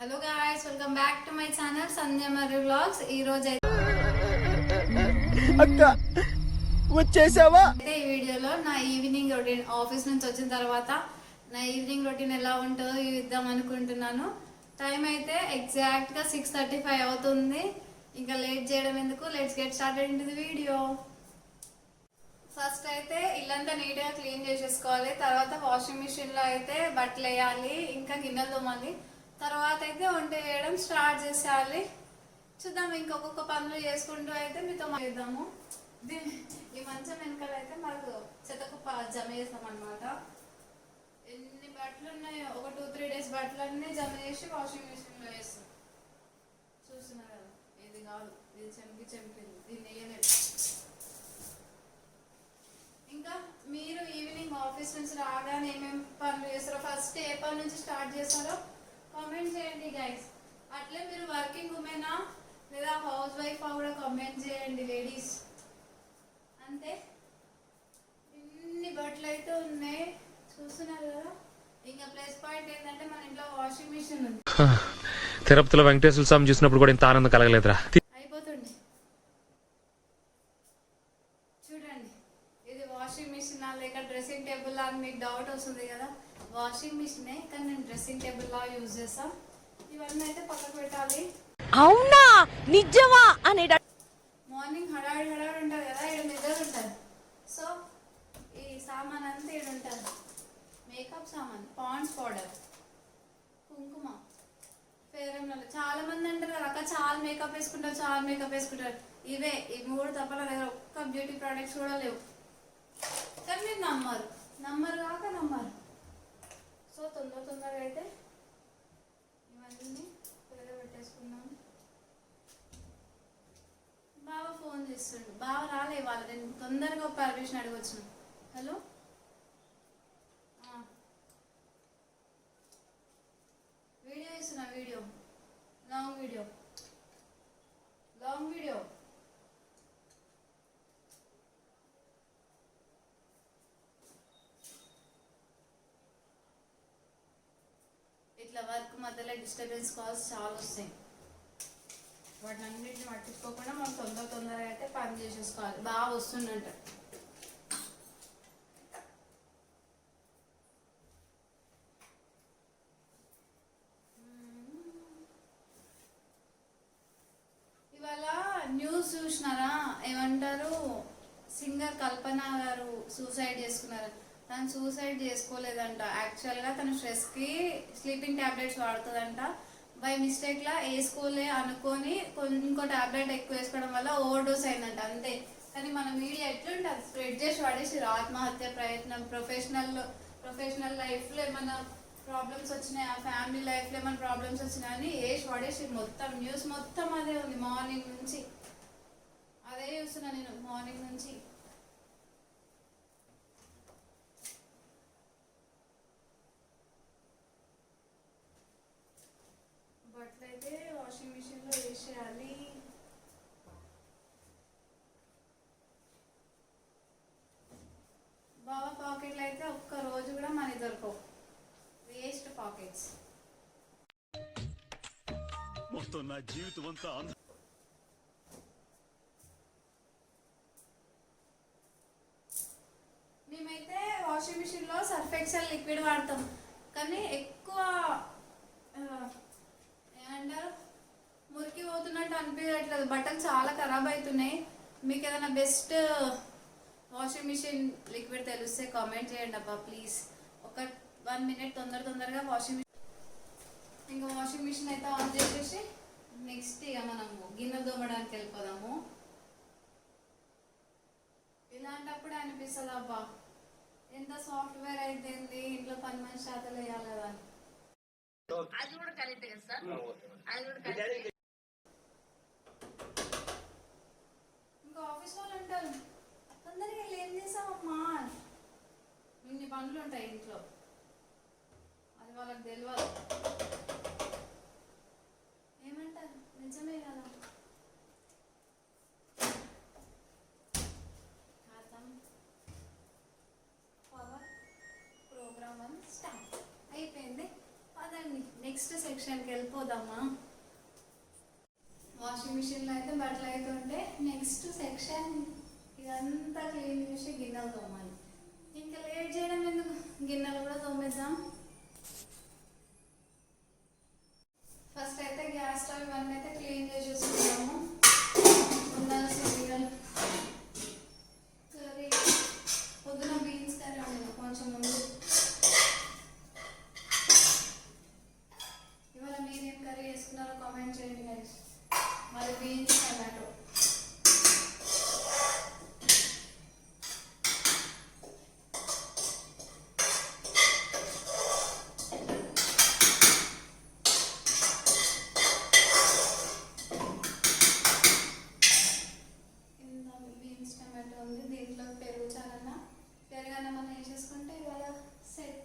Hello guys, welcome back to my channel Sandhya మరియు vlogs. ఈ రోజు అయితే అక్క వచ్చేసావా? ఈ వీడియోలో నా ఈవినింగ్ రొటీన్, ఆఫీస్ నుంచి వచ్చిన తర్వాత నా ఈవినింగ్ రొటీన్ ఎలా ఉంటుందో ఇద్దాం అనుకుంటున్నాను. టైం అయితే ఎగ్జాక్ట్ గా 6:35 అవుతుంది. ఇంకా లేట్ చేయడం ఎందుకు, let's get started in to the video. First అయితే ఇల్లంతా నీట్ గా క్లీన్ చేసేసుకోవాలి. తర్వాత వాషింగ్ మిషన్ లో అయితే బట్టలు వేయాలి, ఇంకా గిన్నెలు తోమాలి. తర్వాత అయితే వంట చేయడం స్టార్ట్ చేసేయాలి. చూద్దాం, ఇంకొక పనులు చేసుకుంటూ అయితే మీతో మాట్లాడదాము. ఈ మంచం వెనకాల అయితే మనకు చెత్తకుప్ప జమ చేస్తాం అనమాట. ఎన్ని బట్టలు ఉన్నాయో, ఒక 2-3 డేస్ బట్టలన్నీ జమ చేసి వాషింగ్ మిషన్ లో వేస్తాం. చూస్తున్నారు కదా, ఇది కాదు, ఇది చెంపింది, దీన్ని వేయలేదు. ఇంకా మీరు ఈవినింగ్ ఆఫీస్ నుంచి రాగానే ఏమేమి పనులు చేస్తారో, ఫస్ట్ ఏ పని నుంచి స్టార్ట్ చేస్తారో కామెంట్ చేయండి గైస్. అట్లే మీరు వర్కింగ్ ఉమెనా లేదా హౌస్ వైఫ్ కూడా కామెంట్ చేయండి లేడీస్. అంతే, ఇన్ని బట్టలు అయితే ఉన్నాయి చూస్తున్నారు కదా. ఇంకా ప్లస్ పాయింట్ ఏంటంటే మన ఇంట్లో వాషింగ్ మిషన్ ఉంది. తిరుపతిలో వెంకటేశ్వర స్వామి చూసినప్పుడు కూడా ఇంత ఆనందం కలగలేదురా. అయిపోతుంది. చూడండి, ఇది వాషింగ్ మిషన్ లేక డ్రెస్సింగ్ టేబుల్ అని మీకు డౌట్ వస్తుంది కదా. వాషింగ్ మిషనే, కానీ నేను డ్రెస్సింగ్ టేబుల్ లా యూజ్ చేస్తా. ఇవన్నీ అయితే పక్కకు పెట్టాలి. అవునా, నిజమా అనే మార్నింగ్ హడావిడి ఉంటుంది కదా, ఇక్కడ నిద్ర ఉంటుంది. సో ఈ సామాన్ అంతా ఇక్కడ ఉంటుంది. మేకప్ సామాన్, పాండ్స్ పౌడర్, కుంకుమ, ఫేర్ అండ్ లవ్లీ. చాలా మంది అంటారు కదా, అక్క చాలా మేకప్ వేసుకుంటారు. ఇవే ఈ 3 తప్ప నా దగ్గర ఒక్క బ్యూటీ ప్రోడక్ట్స్ కూడా లేవు. కానీ మీరు నమ్మరు. సో తొందరగా అయితే ఇవన్నీ పెట్టేసుకున్నాం. బావ ఫోన్ చేస్తుండు. బావ రాలే ఇవాళ, నేను తొందరగా పర్మిషన్ అడగొచ్చిన. హలో, వీడియో ఇస్తున్నా, లాంగ్ వీడియో. ఇట్లా వర్క్ మధ్యలో డిస్టర్బెన్స్ కాల్స్ చాలా వస్తాయి. వాటిని అన్నింటిని పట్టించుకోకుండా మనం తొందరగా అయితే పని చేసేసుకోవాలి. బాగా వస్తుందంట. ఇవాళ న్యూస్ చూసినారా, ఏమంటారు, సింగర్ కల్పన గారు సూసైడ్ చేసుకున్నారు. తను సూసైడ్ చేసుకోలేదంట. యాక్చువల్గా తన స్ట్రెస్కి స్లీపింగ్ టాబ్లెట్స్ వాడుతుందంట. బై మిస్టేక్లా వేసుకోలే అనుకొని ఇంకో టాబ్లెట్ ఎక్కువ వేసుకోవడం వల్ల ఓవర్ డోస్ అయిందంట, అంతే. కానీ మన మీడియా ఎట్లుంటుంది, స్ప్రెడ్ చేసి వాడేసి ఆత్మహత్య ప్రయత్నం, ప్రొఫెషనల్ లైఫ్లో ఏమైనా ప్రాబ్లమ్స్ వచ్చినాయి, ఫ్యామిలీ లైఫ్లో ఏమైనా ప్రాబ్లమ్స్ వచ్చినాయని వేసి వాడేసి మొత్తం న్యూస్ మొత్తం అదే ఉంది. మార్నింగ్ నుంచి అదే చూస్తున్నా నేను, మార్నింగ్ నుంచి. బట్టలైతే వాషింగ్ మిషన్ లో వేసేయాలి. బాబా పాకెట్లు అయితే ఒక్క రోజు కూడా మనీ దొరకవు, వేస్ట్ పాకెట్స్. మొత్తం నా జీవితం అంతా మేమైతే వాషింగ్ మిషన్ లో సర్ఫ్ ఎక్సెల్ లిక్విడ్ వాడతాం, కానీ ఎక్కువ ఏమంటారు, మురికి పోతున్నట్టు అనిపించట్లేదు. బట్టలు చాలా ఖరాబ్ అవుతున్నాయి. మీకు ఏదైనా బెస్ట్ వాషింగ్ మిషన్ లిక్విడ్ తెలిస్తే కామెంట్ చేయండి అబ్బా ప్లీజ్. ఒక 1 మినిట్ తొందరగా వాషింగ్ మిషన్ అయితే ఆన్ చేసేసి నెక్స్ట్ ఇక మనము గిన్నె తోమడానికి వెళ్ళిపోదాము. ఇలాంటప్పుడు అనిపిస్తుంది, అబ్బా ఎంత సాఫ్ట్వేర్ అయితే ఇంట్లో పని మనిషి శాతలు వేయాలి కదా అని. అది కూడా కరెక్ట్ కదా సార్, అది కూడా కరెక్ట్. ఇంకా ఆఫీస్ వాళ్ళు ఉంటారు, తొందరగా ఏం చేసావమ్మా, ఇన్ని పనులు ఉంటాయి ఇంట్లో, అది వాళ్ళకి తెలియదు. ఏమంటారు, నిజమే కదా. పవర్ ప్రోగ్రామ్ 1 స్టార్ట్ అయిపోయింది. పదండి నెక్స్ట్ సెక్షన్ సెక్షన్కి వెళ్ళిపోదామా? వాషింగ్ మిషన్లో అయితే బట్టలు అయితే ఉంటే నెక్స్ట్ సెక్షన్ ఇదంతా క్లీన్ చేసి గిన్నెలు తోమాలి. ఇంకా లేట్ చేయడం ఎందుకు, గిన్నెలు కూడా తోమేద్దాం. ఫస్ట్ అయితే గ్యాస్ స్టవ్ ఇవన్నీ అయితే క్లీన్ చేసేసుకుందాము. ఉండాల్సిన గిన్నెలు కర్రీ పొద్దున బీన్స్ కర్రీ ఉంది కొంచెం ముందు. ఇవాళ మీరేం కర్రీ చేసుకున్నారో కామెంట్ చేయండి గైస్. మరి బీన్స్ టమాటో. బీన్స్ టమాటో ఉంది, దీంట్లో పెరుగు చాలన్నా పెరుగన్న మనం వేసేసుకుంటే ఇవాళ సెట్.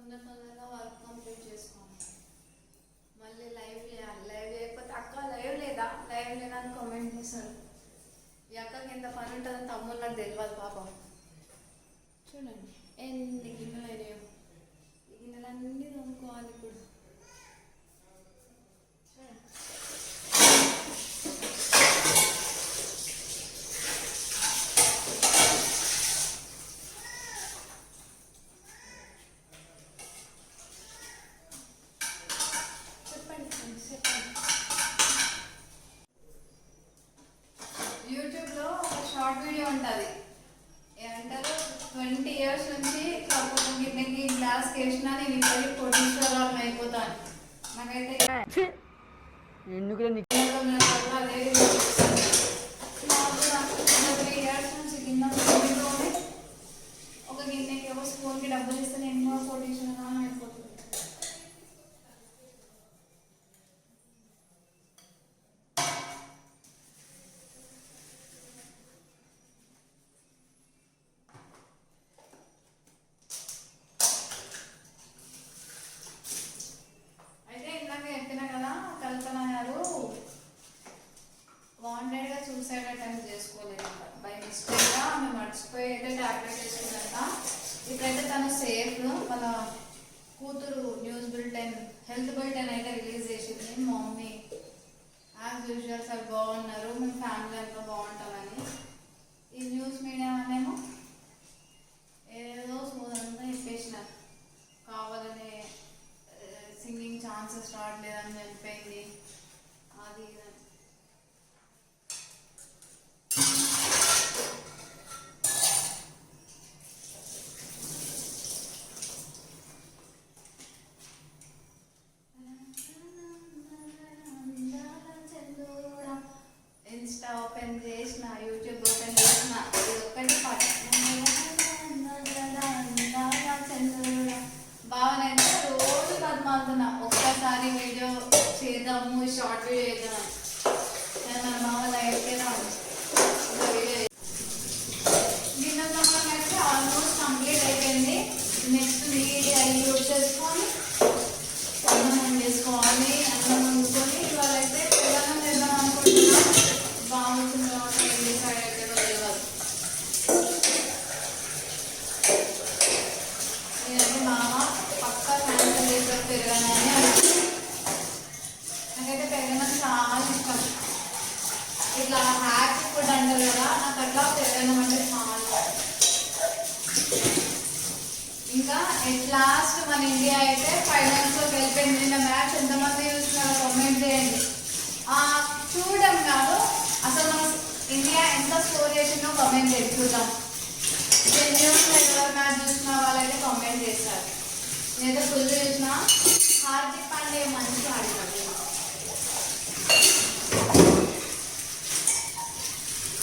తొందరగా వర్క్ కంప్లీట్ చేసుకోవాలి. మళ్ళీ లైవ్ చేయాలి. లైవ్ చేయకపోతే అక్క లైవ్ లేదా అని కామెంట్ చేశారు. ఈ అక్కకి ఎంత పని ఉంటుందో తమ్ముళ్ళు నాకు తెలియదు పాపం. చూడండి ఎన్ని గిన్నెలు అయినాయో. ఈ గిన్నెలన్నీ తోముకోవాలి ఇప్పుడు. యూట్యూబ్లో ఒక షార్ట్ వీడియో ఉంటుంది, ఏమంటారు 20 years నుంచి కాకపోతే గిన్నెకి గ్లాస్కి వేసినా నేను ఇప్పటికీ కోటీశ్వరాలను అయిపోతాను. నాకైతే ఎందుకు అదే నాకు 3 years నుంచి గిన్నె తోమి ఒక గిన్నెకి ఒక స్పూన్కి డబ్బులు ఇస్తే నేను కూడా కోటీశ్వరాలను అయిపోతుంది. వాంటెడ్గా సూసైడ్ అటెంప్ట్ చేసుకోలేదంట. బై మిస్టేక్గా ఆమె మర్చిపోయి అయితే టాబ్లెట్ వేసుకుందంట. ఇప్పుడైతే తను సేఫ్. మన కూతురు న్యూస్ బులెటిన్ హెల్త్ బులెటిన్ అయితే రిలీజ్ చేసింది. మా మమ్మీ యాజ్ యూజువల్ సార్ బాగున్నారు, మేము ఫ్యామిలీ అంతా బాగుంటామని. ఈ న్యూస్ మీడియా అనేమో ఏదో సోదంతా చెప్పేసినారు. కావాలనే సింగింగ్ ఛాన్సెస్ రావట్లేదని చనిపోయింది అది ఇదని. ఇన్స్టా ఓపెన్ చేసిన, యూట్యూబ్ ఓపెన్ చేసిన, ఇది ఒక్కటి పాట బావనైతే రోజు పద్మాలుతున్నా. ఒక్కసారి వీడియో చేద్దాము, షార్ట్ వీడియో చేద్దాం. నేను మన మామ లైఫ్కే రాను వీడియో. గిన్నె అయితే ఆల్మోస్ట్ కంప్లీట్ అయిపోయింది. నెక్స్ట్ నీట్ అయ్యి యూజ్ చేసుకొని అన్నం చేసుకోవాలి. అన్నం వండుకొని ఇవాళ అయితే తెలంగాణ చేద్దాం అనుకుంటున్నాం. బాగుంటుందో ఏం డిసైడ్ అవుతుందో తెలియదు. నేనైతే మామ పక్కా క్యాన్సల్ చేసారు పెరగనని. నాకైతే పెరగన చాలా ఎట్ లాస్ట్ మన ఇండియా అయితే ఫైనల్స్ లో వెళ్ళిపోయింది. నిన్న మ్యాచ్ ఎంతమంది చూస్తున్నారో కామెంట్ చేయండి. చూడడం కాదు, అసలు మన ఇండియా ఎంత స్కోర్ చేసిందో కామెంట్ చేసి చూద్దాం. న్యూస్ ఎవరు మ్యాచ్ చూసిన వాళ్ళైతే కామెంట్ చేస్తారు. నేనైతే ఫుల్ చూసిన. హార్దిక్ పాండే మంచిగా ఆడినాడు.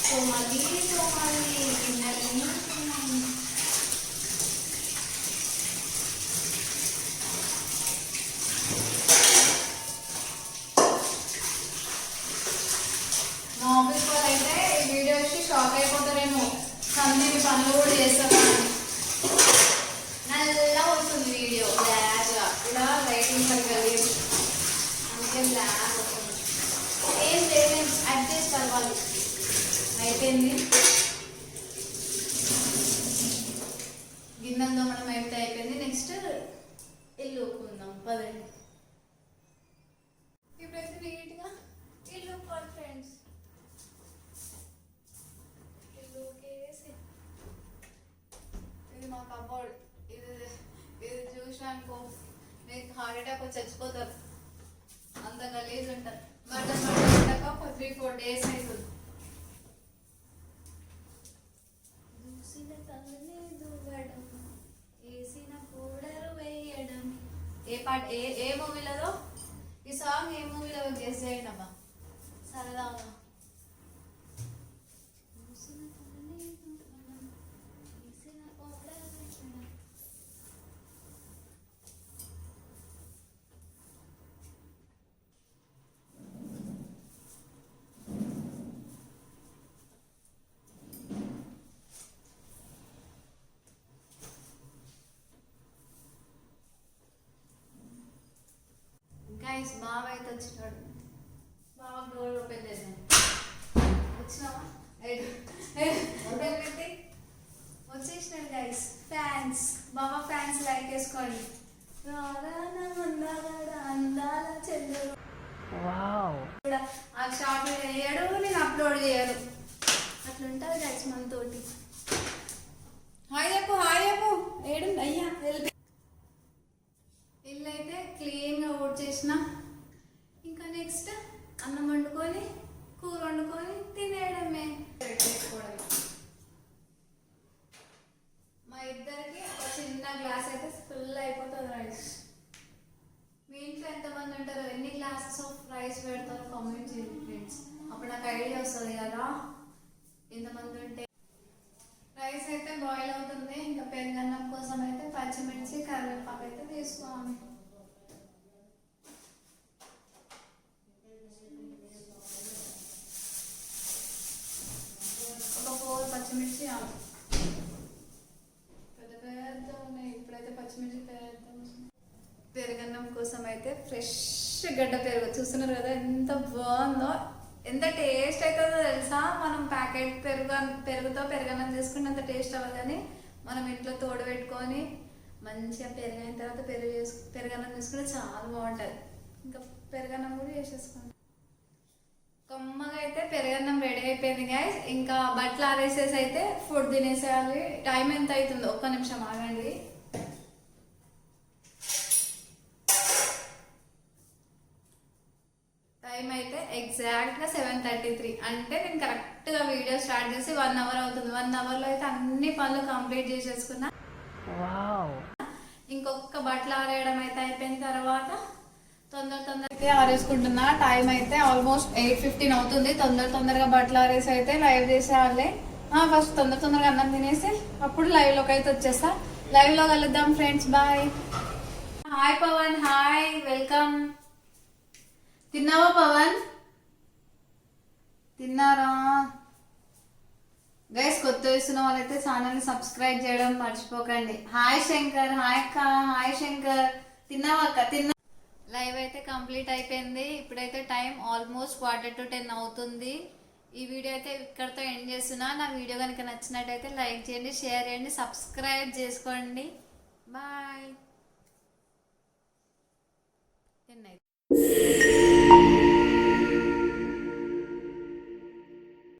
కోహ్లీ మా ఆఫీస్ వాళ్ళు అయితే ఈ వీడియో వచ్చి షాక్ అయిపోతారేమో. సందీప్ పనులు కూడా చేస్తాను. నల్లగా వస్తుంది వీడియో, బ్లాక్గా. ఇలా లైటింగ్ సరిగ్గా లేదు, అందుకే బ్లాక్ వస్తుంది. ఏం లేదు, అడ్జస్ట్ కావాలి. అయిపోయింది. గిన్నెలతో మనం అయితే అయిపోయింది. నెక్స్ట్ ఇల్లు ఊపుకుందాం పదండి. ఇప్పుడైతే నీట్గా ఇల్లు ఊపుకోవాలి ఫ్రెండ్స్. ఇల్లు ఊకేసి ఇది మా కబోర్డ్. ఇది చూసానుకో మీకు హార్ట్ అటాక్ వచ్చి చచ్చిపోతారు, అంత గలీజ్ ఉంటారు. బట్టలు ఒక 3-4 days అవుతుంది. ఏ పాట ఏ మూవీలో ఈ సాంగ్, ఏ మూవీలో గెస్ చేయండి అమ్మా సరదాగా. గైస్ బావ అయితే వచ్చినాడు. బావ డోర్ ఓపెన్ చేసాను. వచ్చినావా? వచ్చేసినాడు గైస్. ఫ్యాన్స్, బావ ఫ్యాన్స్ లైక్ వేసుకోండి. అందాల చెల్లెలు ఆ షాప్ వేయడు, నేను అప్లోడ్ చేయడు, అట్లుంటుంది గైస్ మనతోటి. హాయ్ చెప్పు, హాయ్ చెప్పు. ఏడు అయ్యా ఇల్లు అయితే క్లీన్గా ఊడ్చేసిన. ఇంకా నెక్స్ట్ అన్నం వండుకొని కూర వండుకొని తినేయడమే, పెట్టేసుకోవడమే. మా ఇద్దరికి ఒక చిన్న గ్లాస్ అయితే ఫుల్ అయిపోతుంది రైస్. మీ ఇంట్లో ఎంతమంది ఉంటారో, ఎన్ని గ్లాసెస్ ఆఫ్ రైస్ పెడతారో కామెంట్ చేయండి ఫ్రెండ్స్. అప్పుడు నాకు ఐడియా వస్తుంది కదా ఎంతమంది ఉంటే. రైస్ అయితే బాయిల్ అవుతుంది. ఇంకా పెరుగన్నం కోసం అయితే పచ్చిమిర్చి కరివేపాకు అయితే తీసుకోవాలి. ఒక 4 పచ్చిమిర్చి పెద్ద పెద్ద ఉన్నాయి. ఇప్పుడైతే పచ్చిమిర్చి పెరుగన్నం కోసం అయితే ఫ్రెష్ గడ్డ పెరుగు చూస్తున్నారు కదా ఎంత బాగుందో, ఎంత టేస్ట్ అవుతుందో తెలుసా. మనం ప్యాకెట్ పెరుగుతో పెరుగన్నం చేసుకుంటే అంత టేస్ట్ అవ్వదు, కానీ మనం ఇంట్లో తోడు పెట్టుకొని మంచిగా పెరుగైన తర్వాత పెరుగన్నం చేసుకుంటే చాలా బాగుంటుంది. ఇంకా పెరుగన్నం కూడా చేసేసుకోండి. కమ్మగా అయితే పెరుగన్నం రెడీ అయిపోయింది గైస్. ఇంకా బట్టలు ఆరేసేసి అయితే ఫుడ్ తినేసేయాలి. టైం ఎంత అవుతుందో ఒక్క నిమిషం ఆగండి. టైం అయితే ఎగ్జాక్ట్గా 7:33. అంటే నేను కరెక్ట్గా వీడియో స్టార్ట్ చేసి 1 hour అవుతుంది. 1 hourలో అయితే అన్ని పనులు కంప్లీట్ చేసేసుకున్నా. ఇంకొక బట్టలు ఆరేయడం అయితే అయిపోయిన తర్వాత తొందరగా ఆరేసుకుంటున్నా. టైం అయితే ఆల్మోస్ట్ 8:15 అవుతుంది. తొందరగా బట్టలు ఆరేసి అయితే లైవ్ చేసేయాలి. ఫస్ట్ తొందరగా అన్నం తినేసి అప్పుడు లైవ్లోకి అయితే వచ్చేస్తా. లైవ్లో కలుద్దాం friends, bye. Hi Pavan, hi, welcome. తిన్నావా పవన్? తిన్నారా గైస్? కొత్త చూస్తున్న వాళ్ళైతే ఛానల్ని సబ్స్క్రైబ్ చేయడం మర్చిపోకండి. హాయ్ శంకర్, హాయ్ అక్క, హాయ్ శంకర్. తిన్నావా అక్క? తిన్నా. లైవ్ అయితే కంప్లీట్ అయిపోయింది. ఇప్పుడైతే టైం ఆల్మోస్ట్ 9:45 అవుతుంది. ఈ వీడియో అయితే ఇక్కడితో ఎండ్ చేస్తున్నా. నా వీడియో కనుక నచ్చినట్టయితే లైక్ చేయండి, షేర్ చేయండి, సబ్స్క్రైబ్ చేసుకోండి. బాయ్.